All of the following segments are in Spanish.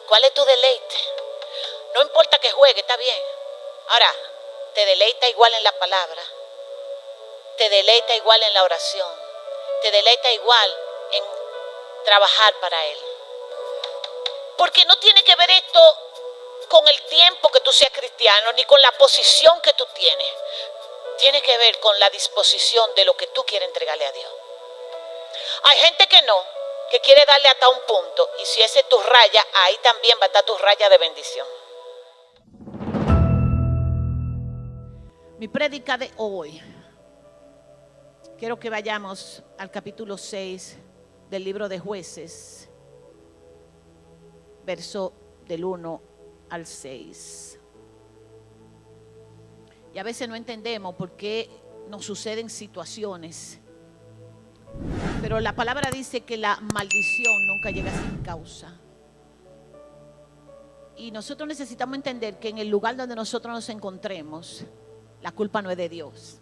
¿Cuál es tu deleite? No importa que juegue, está bien. Ahora, te deleita igual en la palabra, te deleita igual en la oración, te deleita igual en trabajar para Él. Porque no tiene que ver esto con el tiempo que tú seas cristiano, ni con la posición que tú tienes. Tiene que ver con la disposición de lo que tú quieres entregarle a Dios. Hay gente que no, que quiere darle hasta un punto, y si ese es tu raya, ahí también va a estar tu raya de bendición. Mi prédica de hoy, quiero que vayamos al capítulo 6 del libro de Jueces, verso del 1 al 6. Y a veces no entendemos por qué nos suceden situaciones, pero la palabra dice que la maldición nunca llega sin causa. Y nosotros necesitamos entender que en el lugar donde nosotros nos encontremos, la culpa no es de Dios.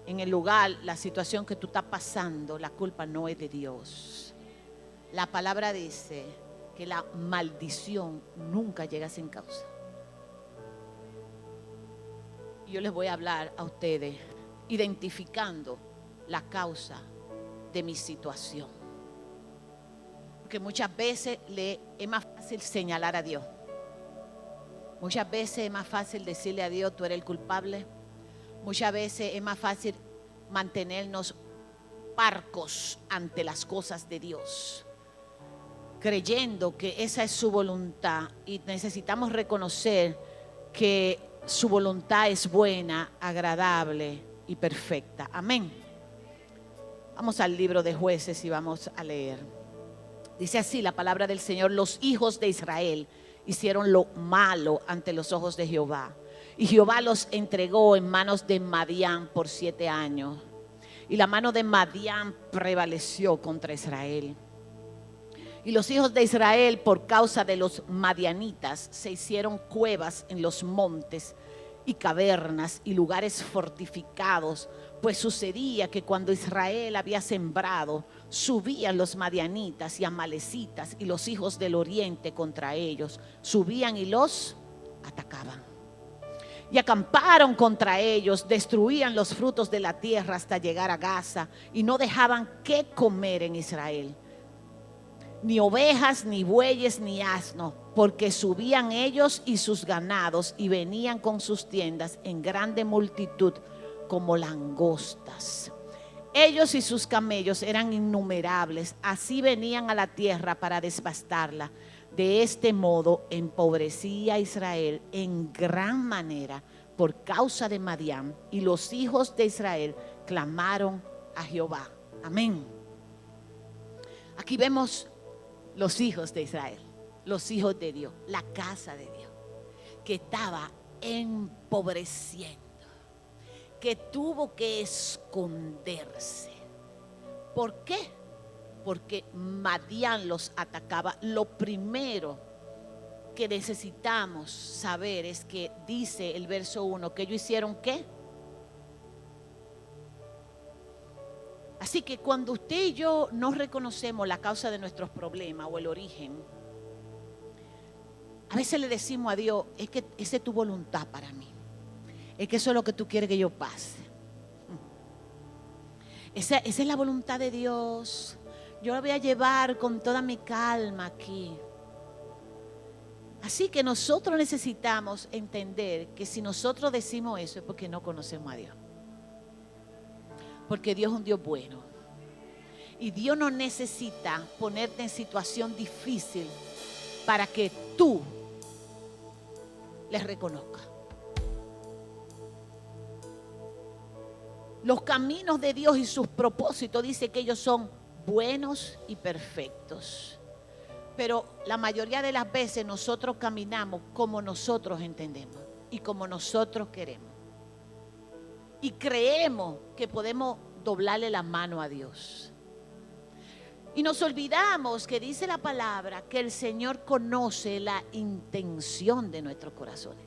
En el lugar, la situación que tú estás pasando, la culpa no es de Dios. La palabra dice que la maldición nunca llega sin causa. Y yo les voy a hablar a ustedes identificando la causa de mi situación. Porque muchas veces es más fácil señalar a Dios. Muchas veces es más fácil decirle a Dios, tú eres el culpable. Muchas veces es más fácil mantenernos parcos ante las cosas de Dios, creyendo que esa es su voluntad, y necesitamos reconocer que su voluntad es buena, agradable y perfecta. Amén. Vamos al libro de Jueces y vamos a leer. Dice así la palabra del Señor: los hijos de Israel hicieron lo malo ante los ojos de Jehová, y Jehová los entregó en manos de Madián por 7 años. Y la mano de Madián prevaleció contra Israel. Y los hijos de Israel, por causa de los madianitas, se hicieron cuevas en los montes y cavernas y lugares fortificados, pues sucedía que cuando Israel había sembrado, subían los madianitas y amalecitas y los hijos del oriente contra ellos, subían y los atacaban. Y acamparon contra ellos, destruían los frutos de la tierra hasta llegar a Gaza, y no dejaban qué comer en Israel, ni ovejas, ni bueyes, ni asnos, porque subían ellos y sus ganados y venían con sus tiendas en grande multitud como langostas. Ellos y sus camellos eran innumerables, así venían a la tierra para devastarla. De este modo empobrecía Israel en gran manera por causa de Madián, y los hijos de Israel clamaron a Jehová. Amén. Aquí vemos los hijos de Israel, los hijos de Dios, la casa de Dios, que estaba empobreciendo, que tuvo que esconderse. ¿Por qué? Porque Madián los atacaba. Lo primero que necesitamos saber es que dice el verso 1 que ellos hicieron ¿qué? Así que cuando usted y yo no reconocemos la causa de nuestros problemas o el origen, a veces le decimos a Dios, es que esa es tu voluntad para mí, es que eso es lo que tú quieres que yo pase. Esa es la voluntad de Dios. Yo la voy a llevar con toda mi calma aquí. Así que nosotros necesitamos entender que si nosotros decimos eso es porque no conocemos a Dios. Porque Dios es un Dios bueno. Y Dios no necesita ponerte en situación difícil para que tú les reconozcas. Los caminos de Dios y sus propósitos dice que ellos son buenos y perfectos. Pero la mayoría de las veces nosotros caminamos como nosotros entendemos y como nosotros queremos. Y creemos que podemos doblarle la mano a Dios. Y nos olvidamos que dice la palabra que el Señor conoce la intención de nuestros corazones.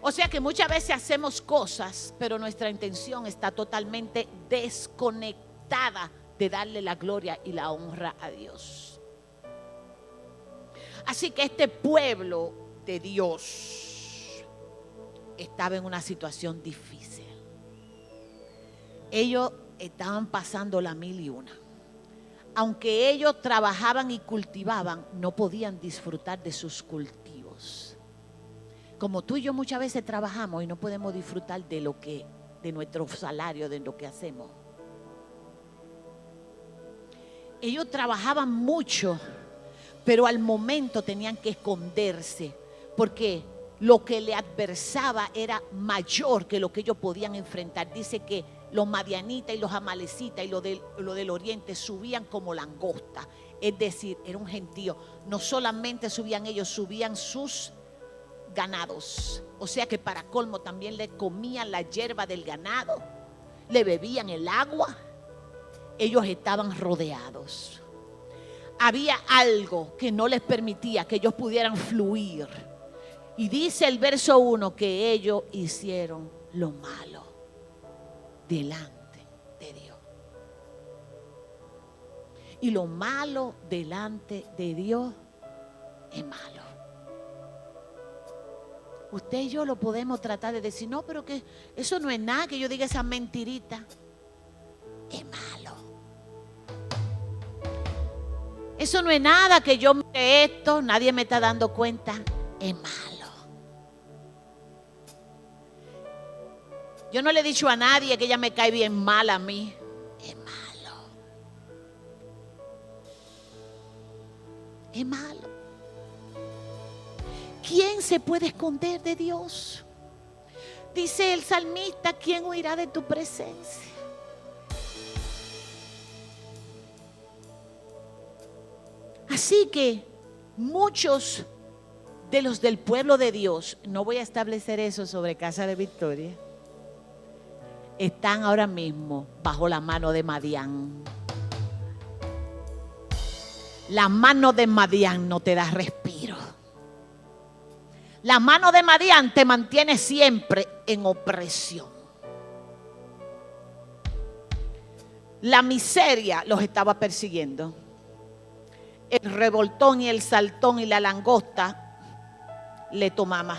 O sea que muchas veces hacemos cosas, pero nuestra intención está totalmente desconectada de darle la gloria y la honra a Dios. Así que este pueblo de Dios estaba en una situación difícil. Ellos estaban pasando la 1001. Aunque ellos trabajaban y cultivaban, no podían disfrutar de sus cultivos. Como tú y yo muchas veces trabajamos y no podemos disfrutar de nuestro salario, de lo que hacemos. Ellos trabajaban mucho, pero al momento tenían que esconderse, porque lo que le adversaba era mayor que lo que ellos podían enfrentar. Dice que los madianitas y los amalecitas y lo del oriente subían como langosta. Es decir, era un gentío. No solamente subían ellos, subían sus ganados. O sea que para colmo también le comían la hierba del ganado, le bebían el agua. Ellos estaban rodeados. Había algo que no les permitía que ellos pudieran fluir. Y dice el verso 1 que ellos hicieron lo malo delante de Dios. Y lo malo delante de Dios es malo. Usted y yo lo podemos tratar de decir, no, pero que eso no es nada, que yo diga esa mentirita. Es malo. Eso no es nada, que yo mire esto, nadie me está dando cuenta. Es malo. Yo no le he dicho a nadie que ella me cae bien mal a mí. Es malo. Es malo. ¿Quién se puede esconder de Dios? Dice el salmista, ¿quién huirá de tu presencia? Así que muchos de los del pueblo de Dios, no voy a establecer eso sobre Casa de Victoria, están ahora mismo bajo la mano de Madián. La mano de Madián no te da respiro. La mano de Madián te mantiene siempre en opresión. La miseria los estaba persiguiendo. El revoltón y el saltón y la langosta le tomaban.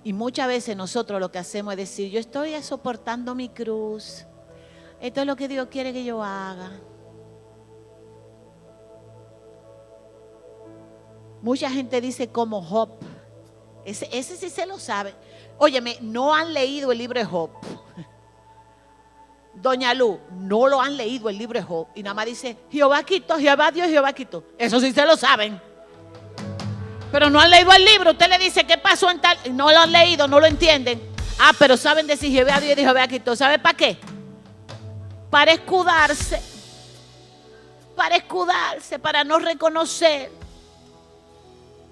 Y muchas veces nosotros lo que hacemos es decir, yo estoy soportando mi cruz. Esto es lo que Dios quiere que yo haga. Mucha gente dice como Job. Ese sí se lo sabe. Óyeme, no han leído el libro de Job. Doña Lu, no lo han leído el libro de Job. Y nada más dice, Jehová quitó, Jehová dio, Jehová quitó. Eso sí se lo saben. Pero no han leído el libro. Usted le dice, ¿qué pasó en tal? No lo han leído, no lo entienden. Ah, pero saben decir Jehová dio y Jehová quitó. ¿Sabe para qué? Para escudarse. Para escudarse, para no reconocer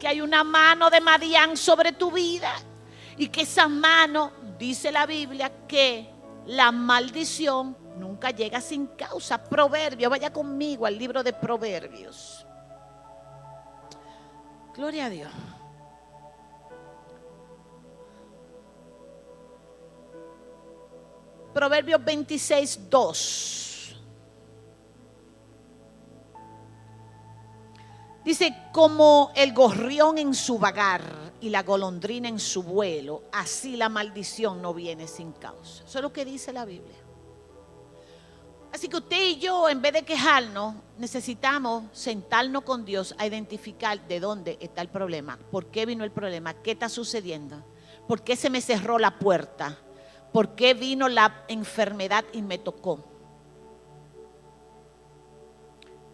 que hay una mano de Madián sobre tu vida. Y que esa mano, dice la Biblia, que la maldición nunca llega sin causa. Proverbios, vaya conmigo al libro de Proverbios. Gloria a Dios. Proverbios 26:2. Dice, como el gorrión en su vagar y la golondrina en su vuelo, así la maldición no viene sin causa. Eso es lo que dice la Biblia. Así que usted y yo, en vez de quejarnos, necesitamos sentarnos con Dios a identificar de dónde está el problema, por qué vino el problema, qué está sucediendo, por qué se me cerró la puerta, por qué vino la enfermedad y me tocó,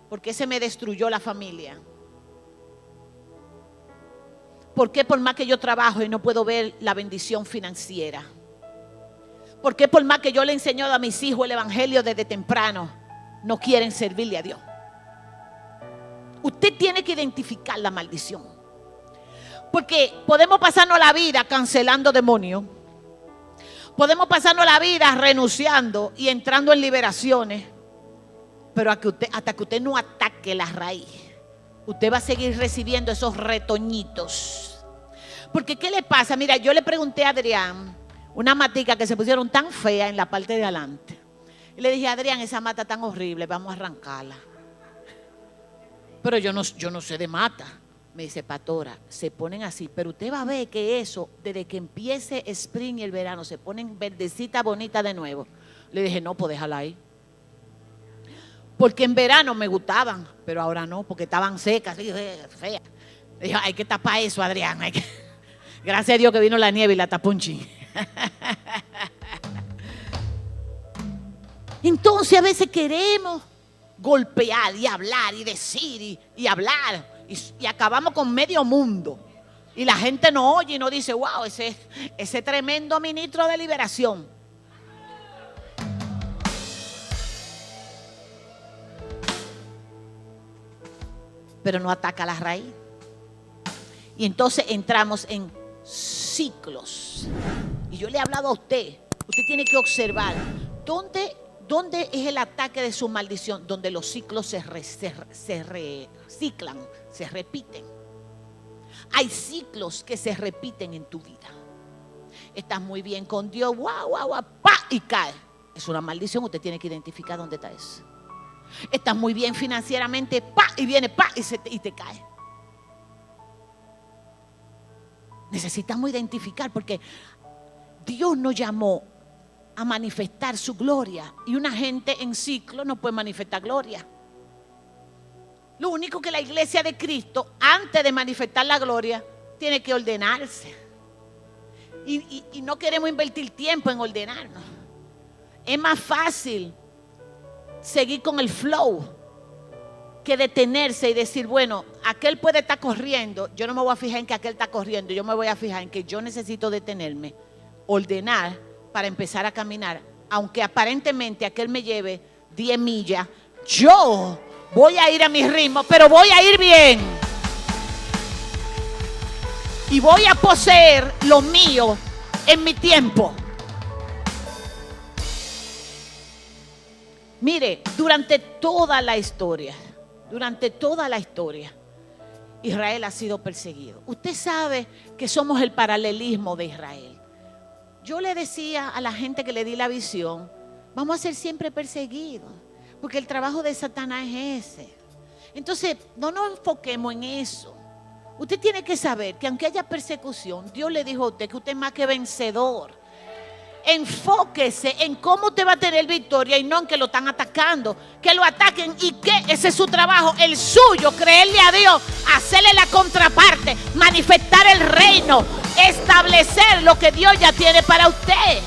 por qué se me destruyó la familia, por qué por más que yo trabajo y no puedo ver la bendición financiera. ¿Por qué por más que yo le he enseñado a mis hijos el evangelio desde temprano, no quieren servirle a Dios? Usted tiene que identificar la maldición. Porque podemos pasarnos la vida cancelando demonios. Podemos pasarnos la vida renunciando y entrando en liberaciones. Pero hasta que usted no ataque la raíz, usted va a seguir recibiendo esos retoñitos. Porque ¿qué le pasa? Mira, yo le pregunté a Adrián una matica que se pusieron tan fea en la parte de adelante. Y le dije, Adrián, esa mata tan horrible, vamos a arrancarla. Pero yo no sé de mata. Me dice, pastora, se ponen así, pero usted va a ver que eso, desde que empiece spring y el verano, se ponen verdecita bonita de nuevo. Le dije, no, pues déjala ahí. Porque en verano me gustaban, pero ahora no, porque estaban secas, feas. Le dije, hay que tapar eso, Adrián. Gracias a Dios que vino la nieve y la tapó un chin. Entonces a veces queremos golpear y hablar y decir y hablar y acabamos con medio mundo. Y la gente no oye y no dice, wow, ese tremendo ministro de liberación. Pero no ataca la raíz. Y entonces entramos en ciclos. Y yo le he hablado a usted tiene que observar dónde es el ataque de su maldición, donde los ciclos se reciclan, se repiten. Hay ciclos que se repiten en tu vida. Estás muy bien con Dios, guau, pa, y cae. Es una maldición, usted tiene que identificar dónde está eso. Estás muy bien financieramente, pa, y viene, pa, y te cae. Necesitamos identificar, porque Dios nos llamó a manifestar su gloria, y una gente en ciclo no puede manifestar gloria. Lo único que la iglesia de Cristo, antes de manifestar la gloria, tiene que ordenarse. Y no queremos invertir tiempo en ordenarnos. Es más fácil seguir con el flow que detenerse y decir, bueno, aquel puede estar corriendo, yo no me voy a fijar en que aquel está corriendo, yo me voy a fijar en que yo necesito detenerme, ordenar para empezar a caminar. Aunque aparentemente aquel me lleve 10 millas, yo voy a ir a mi ritmo, pero voy a ir bien. Y voy a poseer lo mío en mi tiempo. Mire, durante toda la historia, Israel ha sido perseguido. Usted sabe que somos el paralelismo de Israel. Yo le decía a la gente que le di la visión, vamos a ser siempre perseguidos, porque el trabajo de Satanás es ese. Entonces, no nos enfoquemos en eso. Usted tiene que saber que aunque haya persecución, Dios le dijo a usted que usted es más que vencedor. Enfóquese en cómo usted va a tener victoria y no en que lo están atacando. Que lo ataquen y que ese es su trabajo, el suyo, creerle a Dios, hacerle la contraparte, manifestar el reino, establecer lo que Dios ya tiene para usted.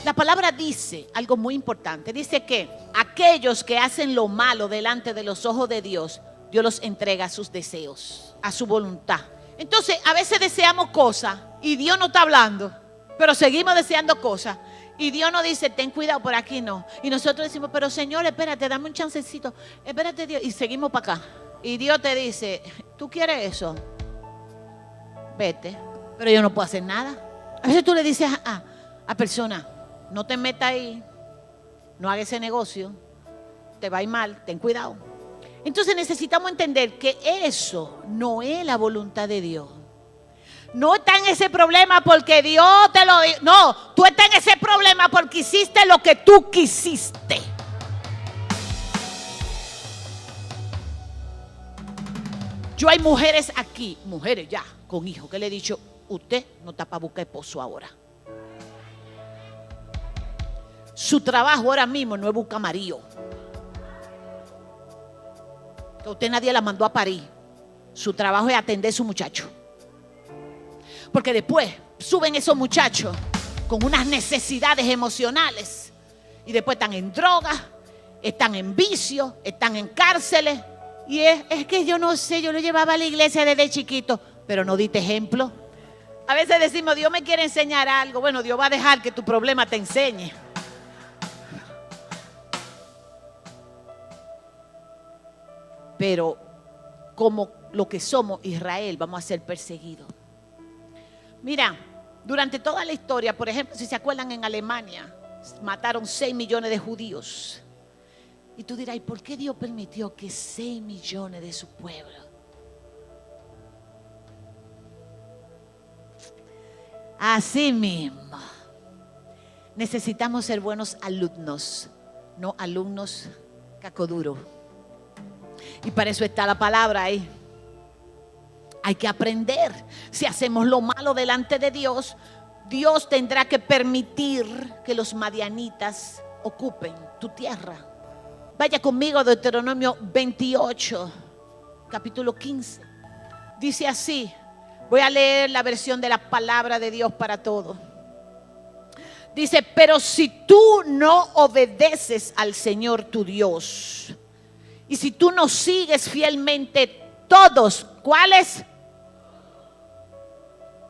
La palabra dice algo muy importante. Dice que aquellos que hacen lo malo delante de los ojos de Dios, Dios los entrega a sus deseos, a su voluntad. Entonces, a veces deseamos cosas y Dios no está hablando, pero seguimos deseando cosas. Y Dios nos dice, ten cuidado, por aquí no. Y nosotros decimos, pero Señor, espérate, dame un chancecito. Espérate, Dios. Y seguimos para acá. Y Dios te dice, ¿tú quieres eso? Vete. Pero yo no puedo hacer nada. A veces tú le dices a personas, no te metas ahí, no hagas ese negocio, te va a ir mal, ten cuidado. Entonces necesitamos entender que eso no es la voluntad de Dios. No está en ese problema porque Dios te lo dijo. No, tú estás en ese problema porque hiciste lo que tú quisiste. Yo hay mujeres aquí, mujeres ya con hijos, que le he dicho, usted no está para buscar esposo ahora. Su trabajo ahora mismo no es buscar marido. Que usted nadie la mandó a parir. Su trabajo es atender a su muchacho. Porque después suben esos muchachos con unas necesidades emocionales y después están en drogas, están en vicio, están en cárceles. Y es que yo no sé, yo lo llevaba a la iglesia desde chiquito, pero no diste ejemplo. A veces decimos, Dios me quiere enseñar algo. Bueno, Dios va a dejar que tu problema te enseñe. Pero como lo que somos Israel, vamos a ser perseguidos. Mira, durante toda la historia, por ejemplo, si se acuerdan, en Alemania mataron 6 millones de judíos. Y tú dirás, ¿y por qué Dios permitió que 6 millones de su pueblo? Así mismo, necesitamos ser buenos alumnos, no alumnos cacoduro. Y para eso está la palabra ahí. Hay que aprender. Si hacemos lo malo delante de Dios, Dios tendrá que permitir que los madianitas ocupen tu tierra. Vaya conmigo a Deuteronomio 28, capítulo 15. Dice así, voy a leer la versión de la palabra de Dios para todo. Dice, pero si tú no obedeces al Señor tu Dios, y si tú no sigues fielmente todos, ¿cuáles?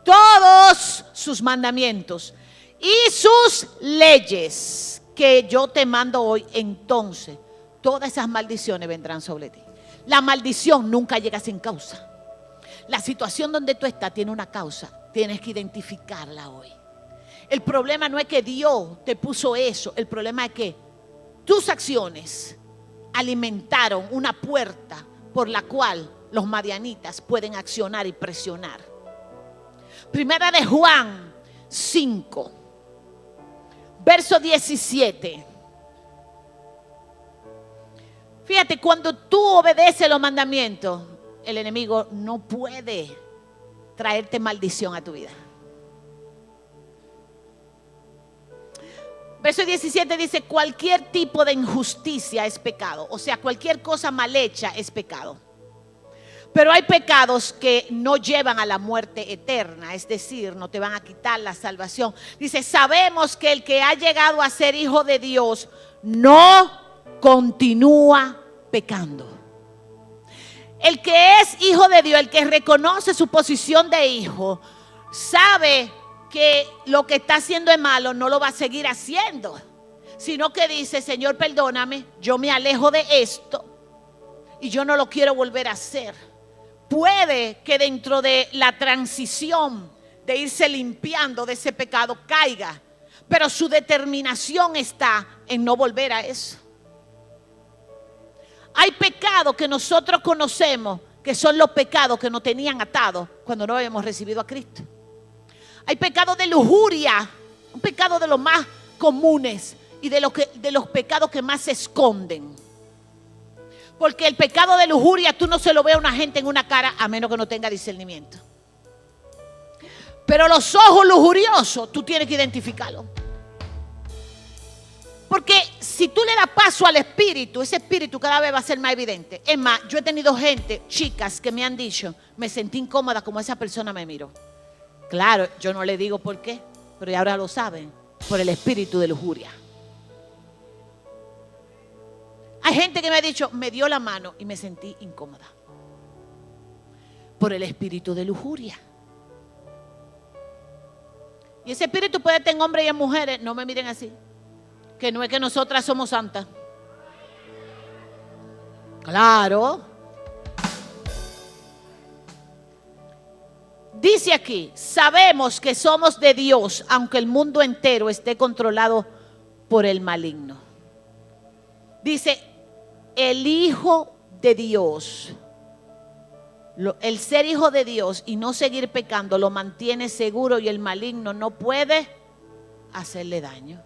Todos sus mandamientos y sus leyes que yo te mando hoy, entonces todas esas maldiciones vendrán sobre ti. La maldición nunca llega sin causa. La situación donde tú estás tiene una causa, tienes que identificarla hoy. El problema no es que Dios te puso eso, el problema es que tus acciones alimentaron una puerta por la cual los madianitas pueden accionar y presionar. Primera de Juan 5, verso 17. Fíjate, cuando tú obedeces los mandamientos, el enemigo no puede traerte maldición a tu vida. Verso 17 dice, cualquier tipo de injusticia es pecado. O sea, cualquier cosa mal hecha es pecado. Pero hay pecados que no llevan a la muerte eterna, es decir, no te van a quitar la salvación. Dice, sabemos que el que ha llegado a ser hijo de Dios no continúa pecando. El que es hijo de Dios, el que reconoce su posición de hijo, sabe que lo que está haciendo es malo, no lo va a seguir haciendo, sino que dice, Señor, perdóname, yo me alejo de esto y yo no lo quiero volver a hacer. Puede que dentro de la transición de irse limpiando de ese pecado caiga, pero su determinación está en no volver a eso. Hay pecados que nosotros conocemos que son los pecados que nos tenían atados cuando no habíamos recibido a Cristo. Hay pecados de lujuria, un pecado de los más comunes y de los pecados que más se esconden. Porque el pecado de lujuria tú no se lo ves a una gente en una cara a menos que no tenga discernimiento. Pero los ojos lujuriosos tú tienes que identificarlos. Porque si tú le das paso al espíritu, ese espíritu cada vez va a ser más evidente. Es más, yo he tenido gente, chicas, que me han dicho, me sentí incómoda como esa persona me miró. Claro, yo no le digo por qué, pero ya ahora lo saben, por el espíritu de lujuria. Hay gente que me ha dicho, me dio la mano y me sentí incómoda. Por el espíritu de lujuria. Y ese espíritu puede estar en hombres y en mujeres, no me miren así. Que no es que nosotras somos santas. Claro. Dice aquí, sabemos que somos de Dios, aunque el mundo entero esté controlado por el maligno. Dice, el Hijo de Dios, el ser hijo de Dios y no seguir pecando lo mantiene seguro y el maligno no puede hacerle daño.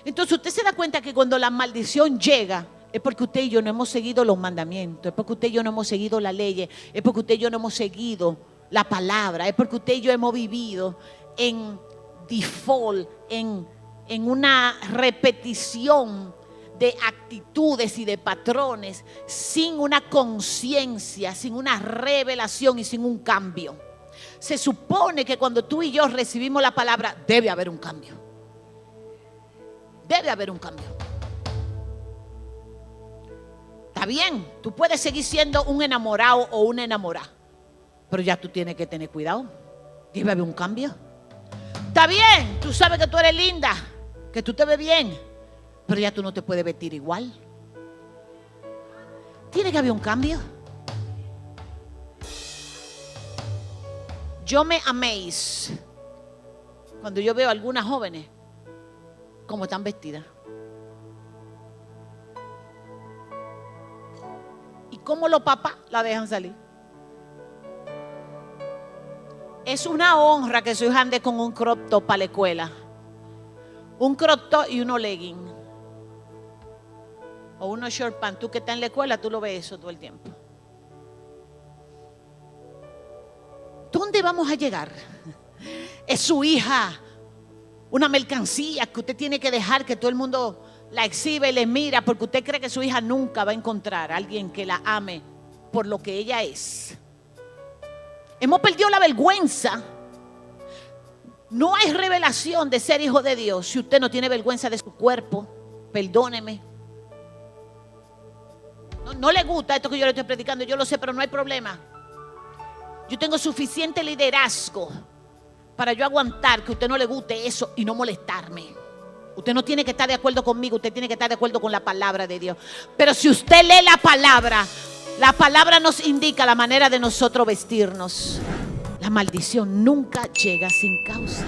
Entonces usted se da cuenta que cuando la maldición llega es porque usted y yo no hemos seguido los mandamientos, es porque usted y yo no hemos seguido la ley, es porque usted y yo no hemos seguido la palabra, es porque usted y yo hemos vivido en default, en una repetición de actitudes y de patrones sin una conciencia, sin una revelación y sin un cambio. Se supone que cuando tú y yo recibimos la palabra debe haber un cambio. Debe haber un cambio. Está bien, tú puedes seguir siendo un enamorado o una enamorada, pero ya tú tienes que tener cuidado. Debe haber un cambio. Está bien, tú sabes que tú eres linda, que tú te ves bien, pero ya tú no te puedes vestir igual. Tiene que haber un cambio. Yo me amaze cuando yo veo a algunas jóvenes como están vestidas y cómo los papás la dejan salir. Es una honra que su hija ande con un crop top para la escuela. un crop top y unos leggings. O unos short pants. Tú que estás en la escuela, tú lo ves eso todo el tiempo. ¿Dónde vamos a llegar? Es su hija una mercancía que usted tiene que dejar que todo el mundo la exhibe y le mira, porque usted cree que su hija nunca va a encontrar a alguien que la ame por lo que ella es. Hemos perdido la vergüenza. No hay revelación de ser hijo de Dios si usted no tiene vergüenza de su cuerpo. Perdóneme. No le gusta esto que yo le estoy predicando, yo lo sé, pero no hay problema. Yo tengo suficiente liderazgo para yo aguantar que a usted no le guste eso y no molestarme. Usted no tiene que estar de acuerdo conmigo, usted tiene que estar de acuerdo con la palabra de Dios. Pero si usted lee la palabra nos indica la manera de nosotros vestirnos. La maldición nunca llega sin causa.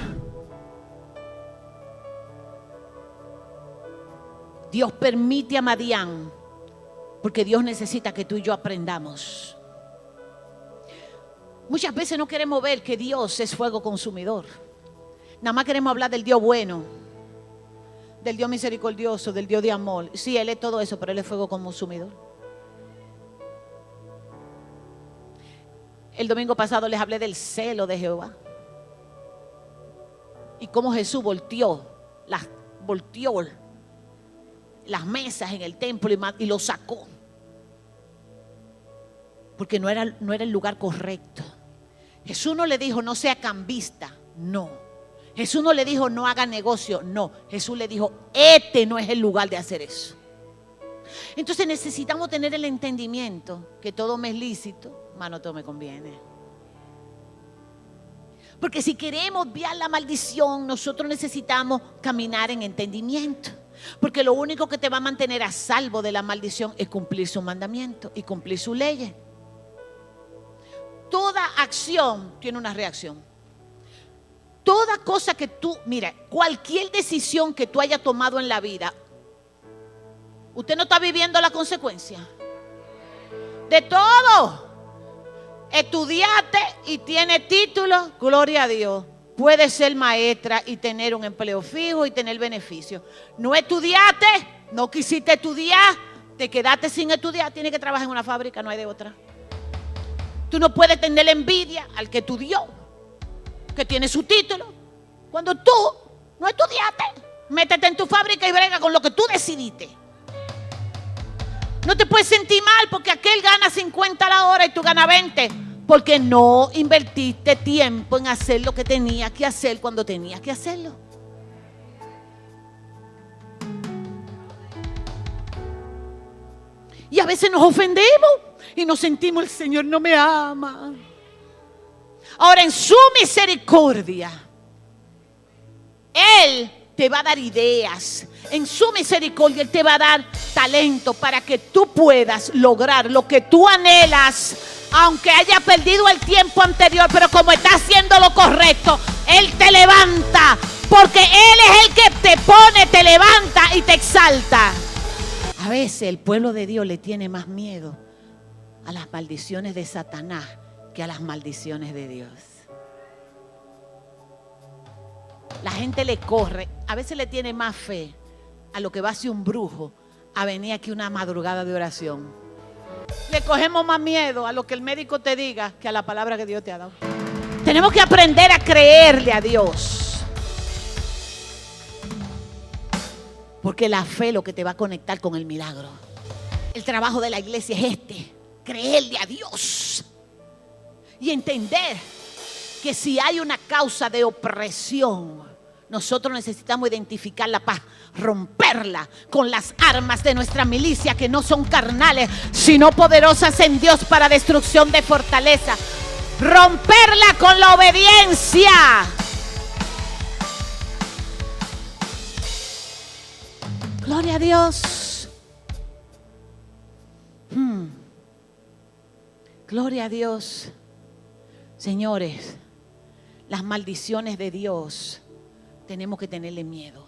Dios permite a Madián porque Dios necesita que tú y yo aprendamos. Muchas veces no queremos ver que Dios es fuego consumidor. Nada más queremos hablar del Dios bueno, del Dios misericordioso, del Dios de amor. Sí, Él es todo eso, pero Él es fuego consumidor. El domingo pasado les hablé del celo de Jehová y cómo Jesús volteó las mesas en el templo y lo sacó porque no era el lugar correcto. Jesús no le dijo no sea cambista, no. Jesús no le dijo no haga negocio, no. Jesús le dijo este no es el lugar de hacer eso. Entonces necesitamos tener el entendimiento que todo me es lícito, mas no todo me conviene. Porque si queremos obviar la maldición, nosotros necesitamos caminar en entendimiento. Porque lo único que te va a mantener a salvo de la maldición es cumplir su mandamiento y cumplir sus leyes. Toda acción tiene una reacción. Toda cosa que tú, mira, cualquier decisión que tú hayas tomado en la vida, usted no está viviendo la consecuencia de todo. Estudiaste y tiene título, gloria a Dios. Puedes ser maestra y tener un empleo fijo y tener beneficios. No estudiaste, no quisiste estudiar, te quedaste sin estudiar, tienes que trabajar en una fábrica, no hay de otra. Tú no puedes tener envidia al que estudió, que tiene su título, cuando tú no estudiaste. Métete en tu fábrica y brega con lo que tú decidiste. No te puedes sentir mal porque aquel gana 50 a la hora y tú ganas 20, porque no invertiste tiempo en hacer lo que tenías que hacer cuando tenías que hacerlo. Y a veces nos ofendemos y nos sentimos, el Señor no me ama. Ahora, en su misericordia, Él te va a dar ideas. En su misericordia Él te va a dar talento para que tú puedas lograr lo que tú anhelas, aunque haya perdido el tiempo anterior. Pero como está haciendo lo correcto, Él te levanta, porque Él es el que te pone, te levanta y te exalta. A veces el pueblo de Dios le tiene más miedo a las maldiciones de Satanás que a las maldiciones de Dios. La gente le corre, a veces le tiene más fe a lo que va a hacer un brujo a venir aquí una madrugada de oración. Le cogemos más miedo a lo que el médico te diga que a la palabra que Dios te ha dado. Tenemos que aprender a creerle a Dios, porque la fe es lo que te va a conectar con el milagro. El trabajo de la iglesia es creerle a Dios y entender que si hay una causa de opresión, nosotros necesitamos identificarla para romperla con las armas de nuestra milicia, que no son carnales, sino poderosas en Dios para destrucción de fortaleza. Romperla con la obediencia. Gloria a Dios. Gloria a Dios. Señores, las maldiciones de Dios tenemos que tenerle miedo.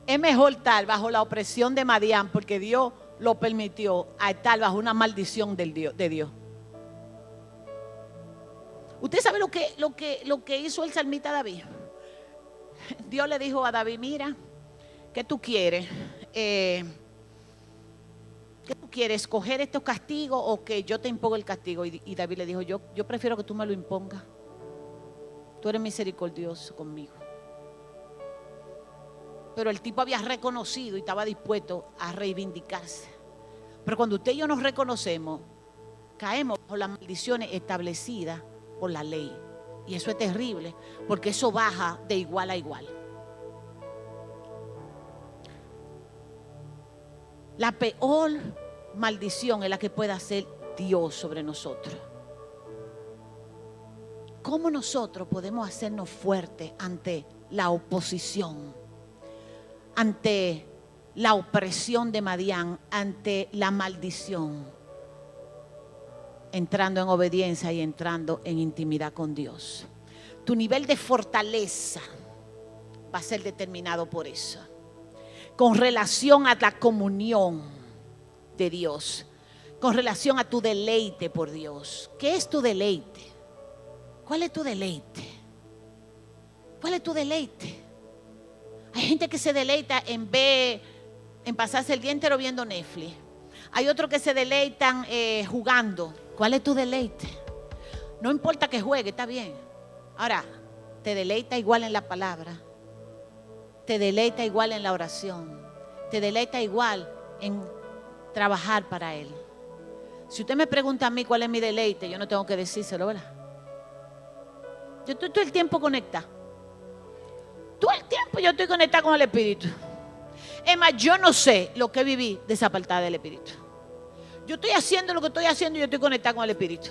Es mejor estar bajo la opresión de Madián, porque Dios lo permitió, a estar bajo una maldición de Dios. Usted sabe lo que hizo el salmista David. Dios le dijo a David, mira, ¿qué tú quieres? ¿Qué tú quieres? ¿Escoger estos castigos o que yo te imponga el castigo? Y David le dijo, yo prefiero que tú me lo impongas. Tú eres misericordioso conmigo. Pero el tipo había reconocido y estaba dispuesto a reivindicarse. Pero cuando usted y yo nos reconocemos, caemos bajo las maldiciones establecidas por la ley. Y eso es terrible, porque eso baja de igual a igual. La peor maldición es la que puede hacer Dios sobre nosotros. ¿Cómo nosotros podemos hacernos fuertes ante la oposición, ante la opresión de Madián, ante la maldición? Entrando en obediencia y entrando en intimidad con Dios. Tu nivel de fortaleza va a ser determinado por eso. Con relación a la comunión de Dios, con relación a tu deleite por Dios. ¿Qué es tu deleite? ¿Cuál es tu deleite? ¿Cuál es tu deleite? Hay gente que se deleita en pasarse el día entero viendo Netflix. Hay otros que se deleitan jugando. ¿Cuál es tu deleite? No importa que juegue, está bien. Ahora, te deleita igual en la palabra. Te deleita igual en la oración. Te deleita igual en trabajar para Él. Si usted me pregunta a mí cuál es mi deleite, yo no tengo que decírselo, ¿verdad? Yo estoy todo el tiempo conectada. Todo el tiempo yo estoy conectada con el Espíritu. Es más, yo no sé lo que viví desapartada del Espíritu. Yo estoy haciendo lo que estoy haciendo y yo estoy conectada con el Espíritu.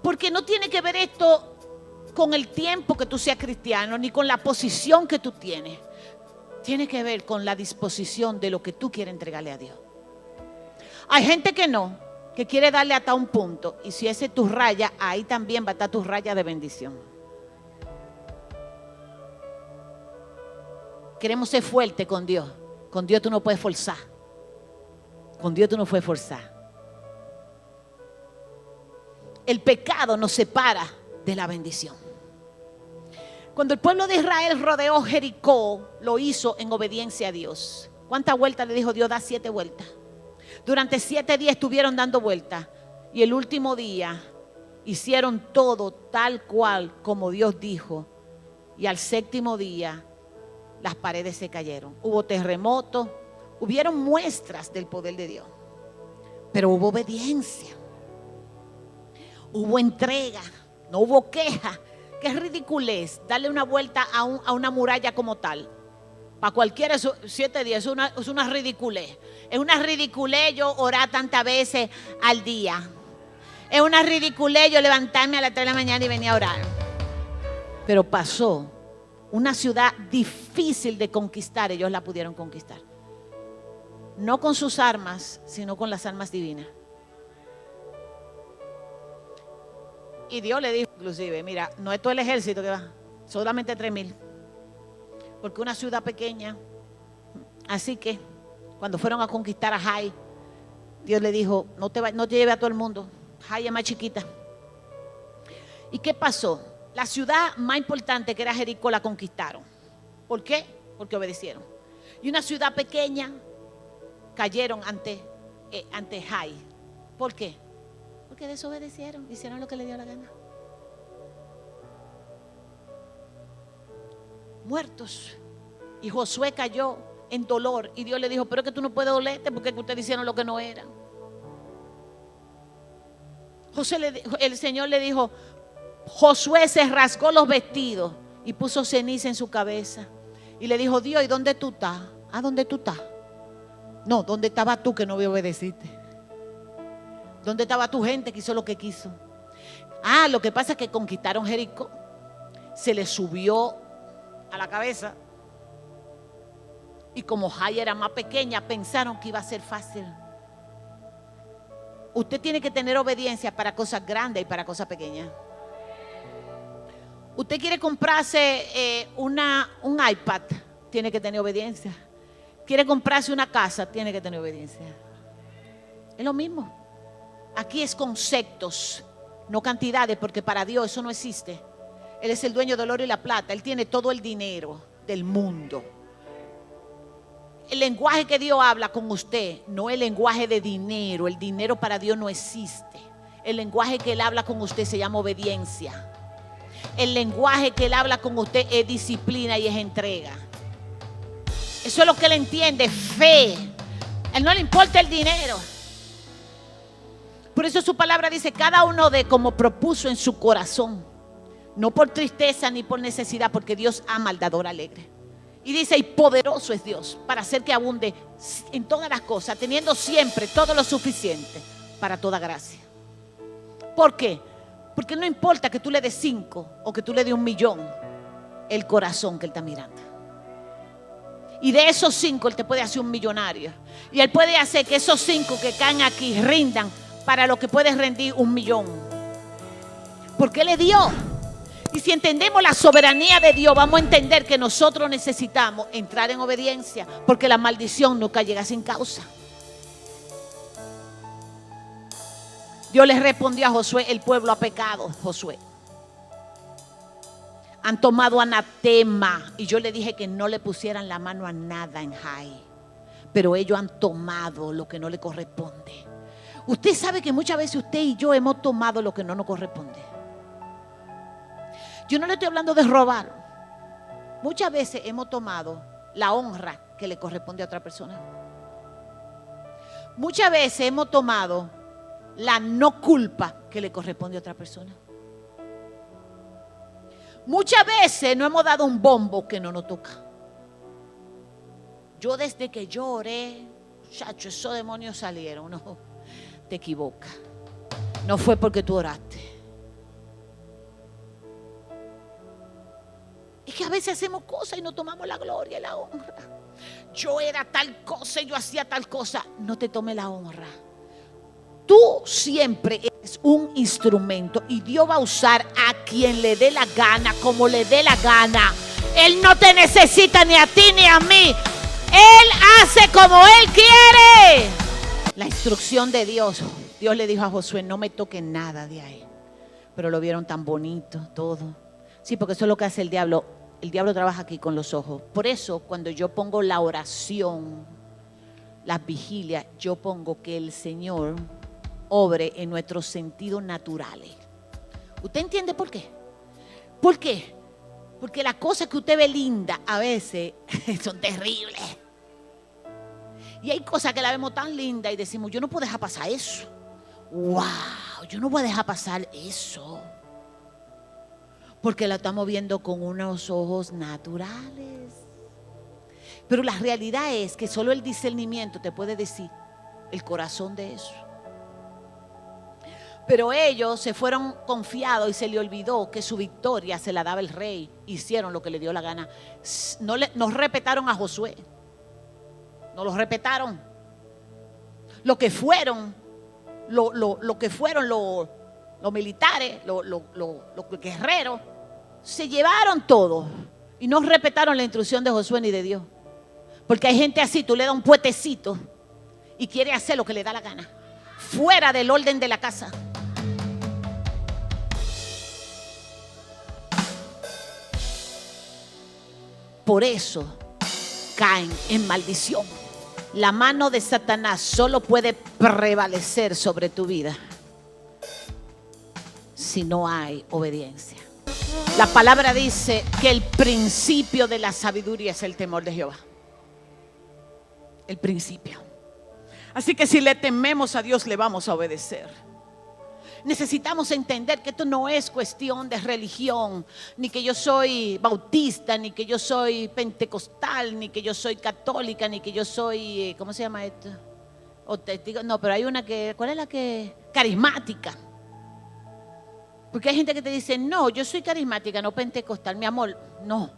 Porque no tiene que ver esto con el tiempo que tú seas cristiano, ni con la posición que tú tienes. Tiene que ver con la disposición de lo que tú quieres entregarle a Dios. Hay gente que no, que quiere darle hasta un punto. Y si ese es tu raya, ahí también va a estar tu raya de bendición. Queremos ser fuertes con Dios. Con Dios tú no puedes forzar. Con Dios tú no puedes forzar. El pecado nos separa de la bendición. Cuando el pueblo de Israel rodeó Jericó, lo hizo en obediencia a Dios. ¿Cuántas vueltas le dijo Dios? Da 7 vueltas. Durante 7 días estuvieron dando vueltas. Y el último día hicieron todo tal cual como Dios dijo. Y al 7º día las paredes se cayeron. Hubo terremotos, hubieron muestras del poder de Dios. Pero hubo obediencia. Hubo entrega, no hubo queja. Qué ridiculez darle una vuelta a una muralla como tal. Para cualquiera 7 días es una ridiculez. Es una ridiculez yo orar tantas veces al día. Es una ridiculez yo levantarme a las 3 de la mañana y venir a orar. Pero pasó. Una ciudad difícil de conquistar, ellos la pudieron conquistar. No con sus armas, sino con las armas divinas. Y Dios le dijo inclusive, mira, no es todo el ejército que va, solamente 3,000. Porque una ciudad pequeña. Así que cuando fueron a conquistar a Jai, Dios le dijo, no te lleve a todo el mundo. Jai es más chiquita. ¿Y qué pasó? La ciudad más importante, que era Jericó, la conquistaron. ¿Por qué? Porque obedecieron. Y una ciudad pequeña cayeron ante Jai. ¿Por qué? Porque desobedecieron, hicieron lo que le dio la gana. Muertos. Y Josué cayó en dolor. Y Dios le dijo, pero es que tú no puedes dolerte porque ustedes hicieron lo que no era. El Señor le dijo, Josué se rasgó los vestidos y puso ceniza en su cabeza. Y le dijo, Dios, ¿y dónde tú estás? ¿A dónde tú estás? No, ¿dónde estabas tú que no me obedeciste? ¿Dónde estaba tu gente que hizo lo que quiso? Lo que pasa es que conquistaron Jericó. Se le subió a la cabeza. Y como Jai era más pequeña, pensaron que iba a ser fácil. Usted tiene que tener obediencia para cosas grandes y para cosas pequeñas. Usted quiere comprarse un iPad, tiene que tener obediencia. Quiere comprarse una casa, tiene que tener obediencia. Es lo mismo. Aquí es conceptos, no cantidades, porque para Dios eso no existe. Él es el dueño del oro y la plata. Él tiene todo el dinero del mundo. El lenguaje que Dios habla con usted no es el lenguaje de dinero. El dinero para Dios no existe. El lenguaje que Él habla con usted se llama obediencia. El lenguaje que Él habla con usted es disciplina y es entrega. Eso es lo que Él entiende, fe. A Él no le importa el dinero. Por eso su palabra dice: cada uno de como propuso en su corazón, no por tristeza ni por necesidad, porque Dios ama al dador alegre. Y dice: y poderoso es Dios para hacer que abunde en todas las cosas, teniendo siempre todo lo suficiente para toda gracia. ¿Por qué? Porque no importa que tú le des 5 o que tú le des 1 millón, el corazón que Él está mirando. Y de esos 5 Él te puede hacer un millonario. Y Él puede hacer que esos 5 que caen aquí rindan para lo que puedes rendir 1 millón. Porque Él le dio. Y si entendemos la soberanía de Dios, vamos a entender que nosotros necesitamos entrar en obediencia, porque la maldición nunca llega sin causa. Dios les respondió a Josué: el pueblo ha pecado, Josué. Han tomado anatema. Y yo le dije que no le pusieran la mano a nada en Jai. Pero ellos han tomado lo que no le corresponde. Usted sabe que muchas veces usted y yo hemos tomado lo que no nos corresponde. Yo no le estoy hablando de robar. Muchas veces hemos tomado la honra que le corresponde a otra persona. Muchas veces hemos tomado la no culpa que le corresponde a otra persona. Muchas veces no hemos dado un bombo que no nos toca. Yo desde que yo oré, muchacho, esos demonios salieron. No, te equivocas. No fue porque tú oraste. Es que a veces hacemos cosas y no tomamos la gloria y la honra. Yo era tal cosa y yo hacía tal cosa. No te tome la honra. Tú siempre eres un instrumento y Dios va a usar a quien le dé la gana, como le dé la gana. Él no te necesita ni a ti ni a mí. Él hace como Él quiere. La instrucción de Dios. Dios le dijo a Josué: no me toque nada de ahí. Pero lo vieron tan bonito todo. Sí, porque eso es lo que hace el diablo. El diablo trabaja aquí con los ojos. Por eso cuando yo pongo la oración, las vigilias, yo pongo que el Señor obre en nuestros sentidos naturales. ¿Usted entiende por qué? ¿Por qué? Porque las cosas que usted ve lindas a veces son terribles. Y hay cosas que la vemos tan lindas y decimos: yo no puedo dejar pasar eso. ¡Wow! Yo no voy a dejar pasar eso. Porque la estamos viendo con unos ojos naturales. Pero la realidad es que solo el discernimiento te puede decir el corazón de eso. Pero ellos se fueron confiados y se le olvidó que su victoria se la daba el rey. Hicieron lo que le dio la gana. No respetaron a Josué. No los respetaron. Lo que fueron los militares, los guerreros, se llevaron todo y no respetaron la instrucción de Josué ni de Dios. Porque hay gente así, tú le das un puetecito y quiere hacer lo que le da la gana, fuera del orden de la casa. Por eso caen en maldición. La mano de Satanás solo puede prevalecer sobre tu vida si no hay obediencia. La palabra dice que el principio de la sabiduría es el temor de Jehová. El principio. Así que si le tememos a Dios, le vamos a obedecer. Necesitamos entender que esto no es cuestión de religión, ni que yo soy bautista, ni que yo soy pentecostal, ni que yo soy católica, ni que yo soy, ¿cómo se llama esto? No, pero hay una que, ¿cuál es la que? Carismática. Porque hay gente que te dice: no, yo soy carismática, no pentecostal. Mi amor, no.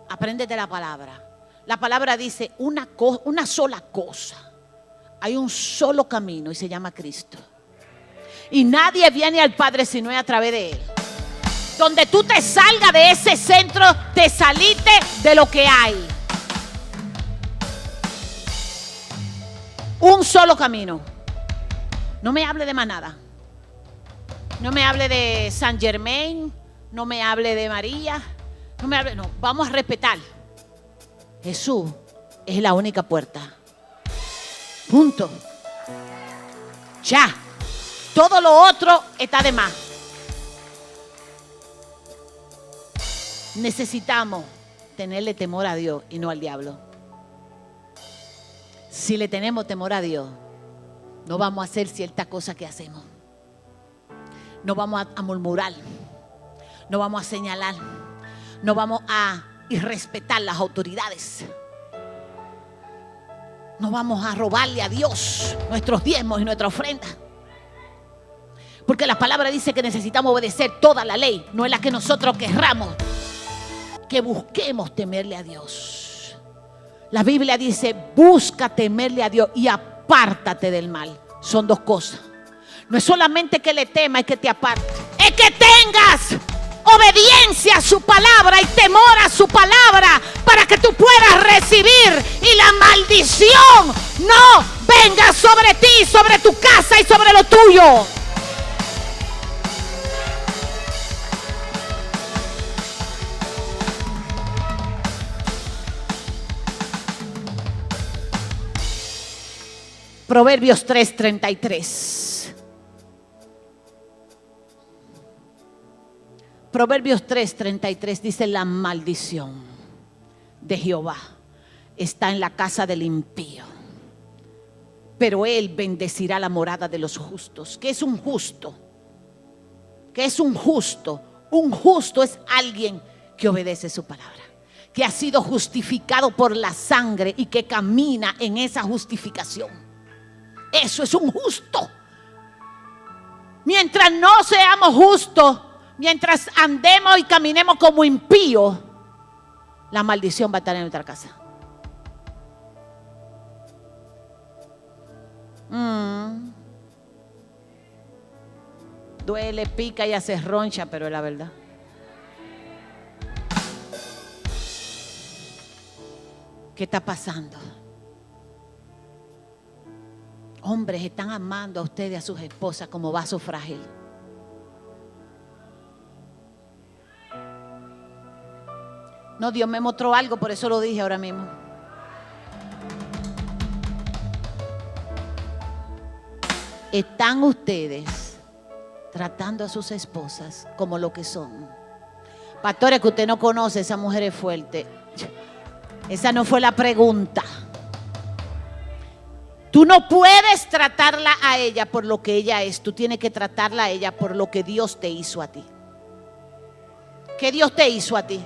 Apréndete la palabra. La palabra dice una sola cosa. Hay un solo camino y se llama Cristo. Y nadie viene al Padre si no es a través de Él. Donde tú te salgas de ese centro, te saliste de lo que hay. Un solo camino. No me hable de más nada. No me hable de Saint Germain, no me hable de María, no, vamos a respetar. Jesús es la única puerta. Punto. Ya. Todo lo otro está de más. Necesitamos tenerle temor a Dios y no al diablo. Si le tenemos temor a Dios, no vamos a hacer ciertas cosas que hacemos. No vamos a murmurar. No vamos a señalar. No vamos a irrespetar las autoridades. No vamos a robarle a Dios nuestros diezmos y nuestra ofrenda. Porque la palabra dice que necesitamos obedecer toda la ley. No es la que nosotros querramos. Que busquemos temerle a Dios. La Biblia dice, busca temerle a Dios y apártate del mal. Son dos cosas. No es solamente que le temas, es que te aparte. Es que tengas obediencia a su palabra y temor a su palabra para que tú puedas recibir y la maldición no venga sobre ti, sobre tu casa y sobre lo tuyo. Proverbios 3:33. Proverbios 3:33 dice: la maldición de Jehová está en la casa del impío, pero él bendecirá la morada de los justos. ¿Qué es un justo? ¿Qué es un justo? Un justo es alguien que obedece su palabra, que ha sido justificado por la sangre y que camina en esa justificación. Eso es un justo. Mientras no seamos justos, mientras andemos y caminemos como impíos, la maldición va a estar en nuestra casa. Duele, pica y hace roncha, pero es la verdad. ¿Qué está pasando? Hombres están amando a ustedes, a sus esposas, como vaso frágil. No, Dios me mostró algo, por eso lo dije ahora mismo. Están ustedes tratando a sus esposas como lo que son. Pastores, que usted no conoce, esa mujer es fuerte. Esa no fue la pregunta. Tú no puedes tratarla a ella por lo que ella es. Tú tienes que tratarla a ella por lo que Dios te hizo a ti. ¿Qué Dios te hizo a ti?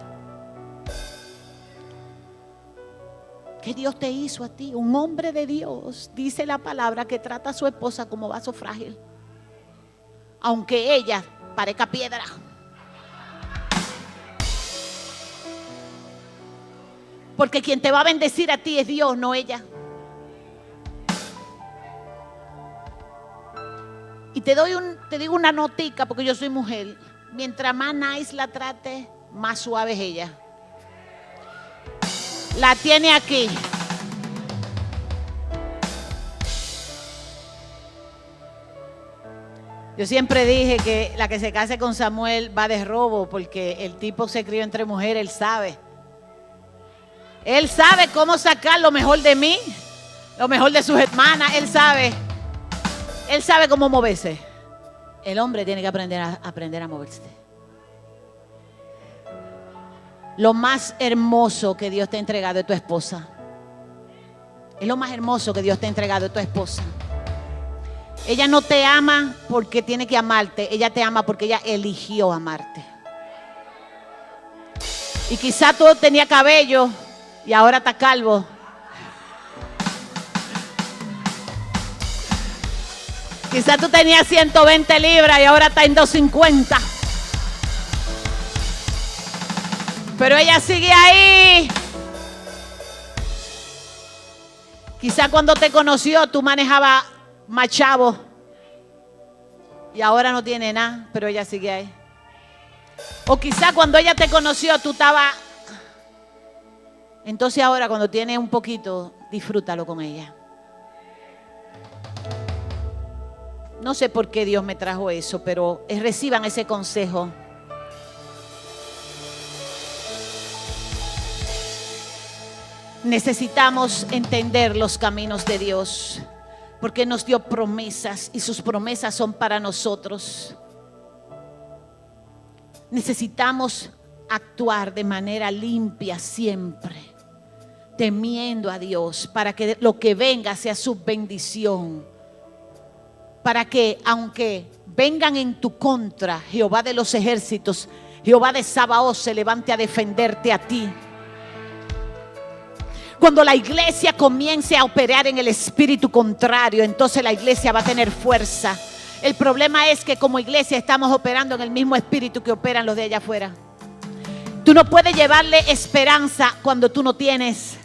¿Qué Dios te hizo a ti? Un hombre de Dios, dice la palabra, que trata a su esposa como vaso frágil, aunque ella parezca piedra. Porque quien te va a bendecir a ti es Dios, no ella. Y te digo una notica, porque yo soy mujer. Mientras más nice la trate, más suave es ella. La tiene aquí. Yo siempre dije que la que se case con Samuel va de robo, porque el tipo se crió entre mujeres, él sabe. Él sabe cómo sacar lo mejor de mí, lo mejor de sus hermanas, él sabe. Él sabe cómo moverse. El hombre tiene que aprender a moverse. Lo más hermoso que Dios te ha entregado es tu esposa. Es lo más hermoso que Dios te ha entregado es tu esposa. Ella no te ama porque tiene que amarte. Ella te ama porque ella eligió amarte. Y quizá tú tenías cabello y ahora estás calvo. Quizás tú tenías 120 libras y ahora está en 250. Pero ella sigue ahí. Quizás cuando te conoció tú manejabas más chavo y ahora no tiene nada, pero ella sigue ahí. O quizás cuando ella te conoció tú estabas. Entonces ahora cuando tienes un poquito, disfrútalo con ella. No sé por qué Dios me trajo eso, pero reciban ese consejo. Necesitamos entender los caminos de Dios, porque nos dio promesas y sus promesas son para nosotros. Necesitamos actuar de manera limpia siempre, temiendo a Dios, para que lo que venga sea su bendición. Para que aunque vengan en tu contra, Jehová de los ejércitos, Jehová de Sabaoth se levante a defenderte a ti. Cuando la iglesia comience a operar en el espíritu contrario, entonces la iglesia va a tener fuerza. El problema es que como iglesia estamos operando en el mismo espíritu que operan los de allá afuera. Tú no puedes llevarle esperanza cuando tú no tienes.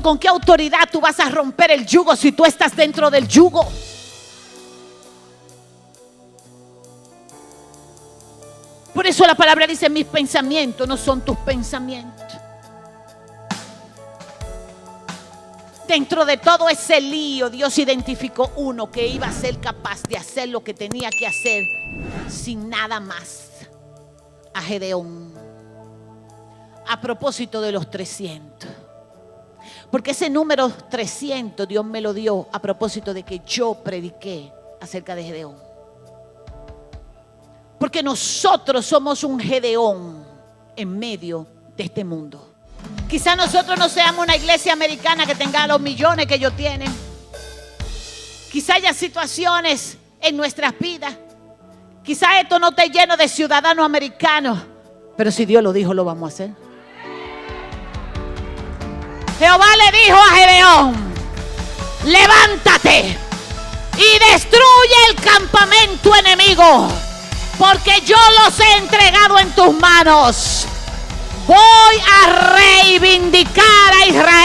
¿Con qué autoridad tú vas a romper el yugo si tú estás dentro del yugo? Por eso la palabra dice: mis pensamientos no son tus pensamientos. Dentro de todo ese lío, Dios identificó uno que iba a ser capaz de hacer lo que tenía que hacer sin nada más. A Gedeón. A propósito de los 300. Porque ese número 300 Dios me lo dio a propósito de que yo prediqué acerca de Gedeón. Porque nosotros somos un Gedeón en medio de este mundo. Quizá nosotros no seamos una iglesia americana que tenga los millones que ellos tienen. Quizá haya situaciones en nuestras vidas. Quizá esto no esté lleno de ciudadanos americanos. Pero si Dios lo dijo, lo vamos a hacer. Jehová le dijo a Gedeón: levántate y destruye el campamento enemigo, porque yo los he entregado en tus manos. Voy a reivindicar a Israel.